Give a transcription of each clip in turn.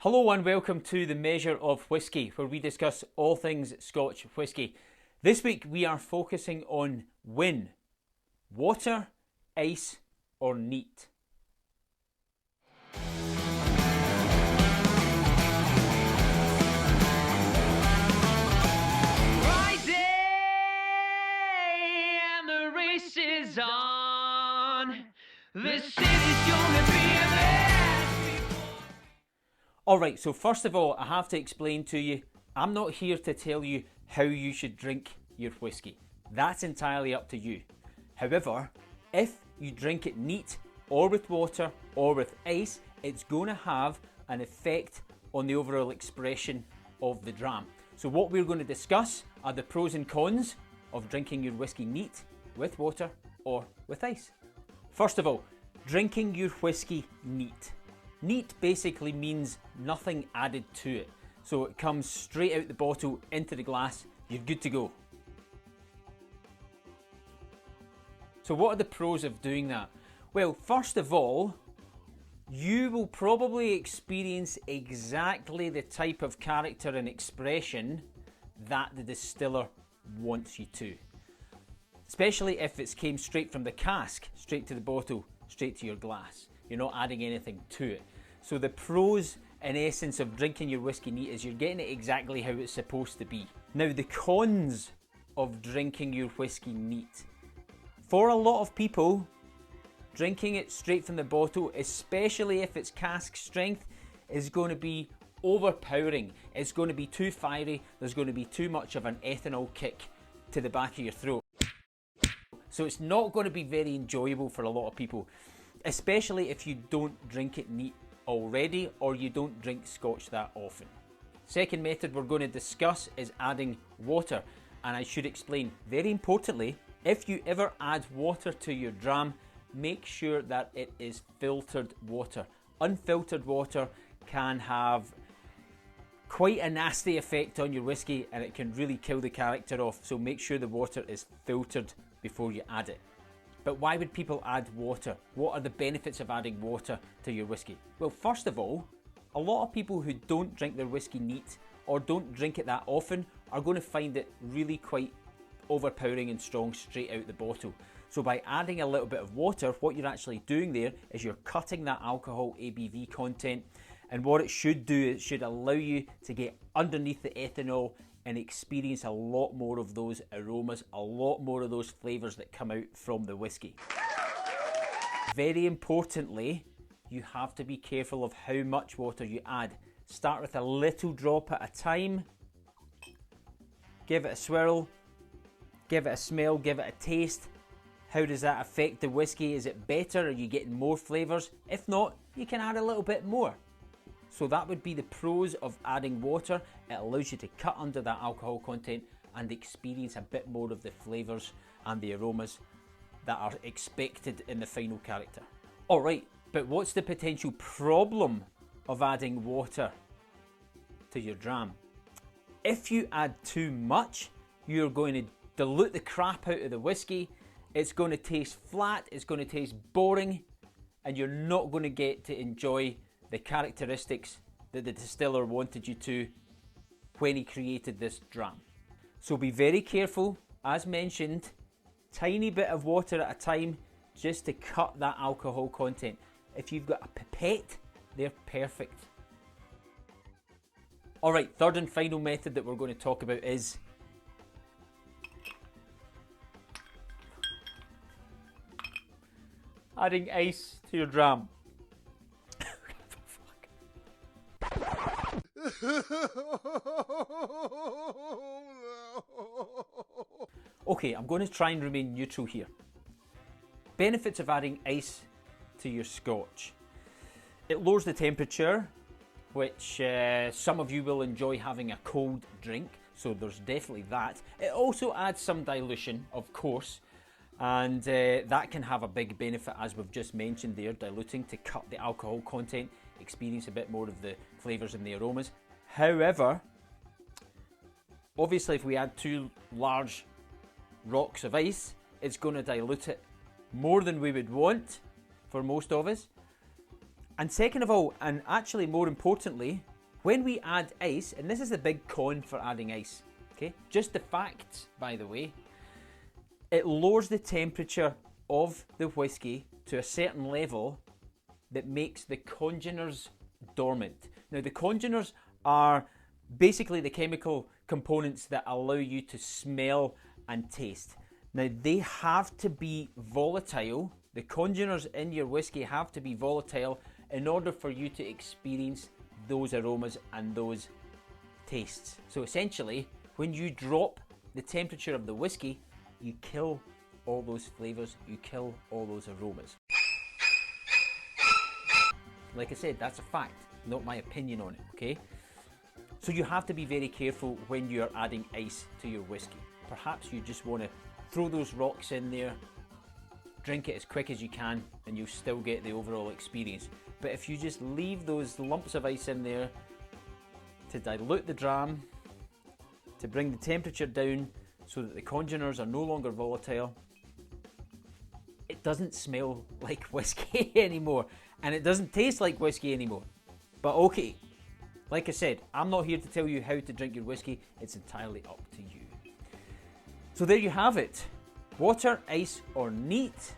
Hello and welcome to the Measure of Whisky, where we discuss all things Scotch whisky. This week we are focusing on W.I.N. Water, ice or neat. Friday and the race is on. The city's gonna be a mess. Alright, so first of all, I have to explain to you, I'm not here to tell you how you should drink your whisky. That's entirely up to you. However, if you drink it neat, or with water, or with ice, it's going to have an effect on the overall expression of the dram. So what we're going to discuss are the pros and cons of drinking your whisky neat, with water, or with ice. First of all, drinking your whisky neat. Neat basically means nothing added to it. So it comes straight out the bottle into the glass, you're good to go. So what are the pros of doing that? Well, first of all, you will probably experience exactly the type of character and expression that the distiller wants you to. Especially if it's came straight from the cask, straight to the bottle, straight to your glass. You're not adding anything to it. So the pros, in essence, of drinking your whisky neat is you're getting it exactly how it's supposed to be. Now, the cons of drinking your whisky neat. For a lot of people, drinking it straight from the bottle, especially if it's cask strength, is going to be overpowering. It's going to be too fiery. There's going to be too much of an ethanol kick to the back of your throat. So it's not going to be very enjoyable for a lot of people, especially if you don't drink it neat already or you don't drink Scotch that often. Second method we're going to discuss is adding water, and I should explain, very importantly, if you ever add water to your dram, make sure that it is filtered water. Unfiltered water can have quite a nasty effect on your whisky and it can really kill the character off, so make sure the water is filtered before you add it. But why would people add water? What are the benefits of adding water to your whisky? Well, first of all, a lot of people who don't drink their whisky neat or don't drink it that often are going to find it really quite overpowering and strong straight out the bottle. So by adding a little bit of water, what you're actually doing there is you're cutting that alcohol ABV content, and what it should do is it should allow you to get underneath the ethanol and experience a lot more of those aromas, a lot more of those flavours that come out from the whisky. Very importantly, you have to be careful of how much water you add. Start with a little drop at a time, give it a swirl, give it a smell, give it a taste. How does that affect the whisky? Is it better? Are you getting more flavours? If not, you can add a little bit more. So that would be the pros of adding water. It allows you to cut under that alcohol content and experience a bit more of the flavours and the aromas that are expected in the final character. Alright, but what's the potential problem of adding water to your dram? If you add too much, you're going to dilute the crap out of the whisky. It's going to taste flat, it's going to taste boring, and you're not going to get to enjoy the characteristics that the distiller wanted you to when he created this dram. So be very careful, as mentioned, tiny bit of water at a time just to cut that alcohol content. If you've got a pipette, they're perfect. Alright, third and final method that we're going to talk about is adding ice to your dram. Okay, I'm going to try and remain neutral here. Benefits of adding ice to your Scotch. It lowers the temperature, which some of you will enjoy having a cold drink, so there's definitely that. It also adds some dilution, of course, and that can have a big benefit, as we've just mentioned there, diluting to cut the alcohol content, experience a bit more of the flavours and the aromas. However, obviously if we add two large rocks of ice, it's going to dilute it more than we would want for most of us. And second of all, and actually more importantly, When we add ice, and this is the big con for adding ice, okay? Just the facts, by the way, it lowers the temperature of the whiskey to a certain level that makes the congeners dormant. Now, the congeners are basically the chemical components that allow you to smell and taste. Now, they have to be volatile. The congeners in your whiskey have to be volatile in order for you to experience those aromas and those tastes. So essentially, when you drop the temperature of the whiskey, you kill all those flavours, you kill all those aromas. Like I said, that's a fact, not my opinion on it, okay? So you have to be very careful when you're adding ice to your whiskey. Perhaps you just want to throw those rocks in there, drink it as quick as you can, and you'll still get the overall experience. But if you just leave those lumps of ice in there to dilute the dram, to bring the temperature down so that the congeners are no longer volatile, it doesn't smell like whiskey anymore, and it doesn't taste like whiskey anymore. But okay, like I said, I'm not here to tell you how to drink your whiskey, it's entirely up to you. So there you have it. Water, ice, or neat.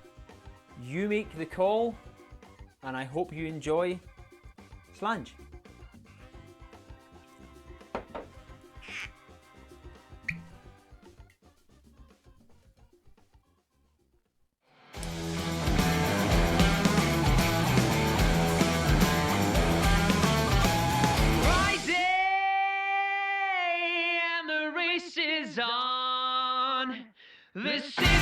You make the call, and I hope you enjoy Slange. Rising, and the race is on. The city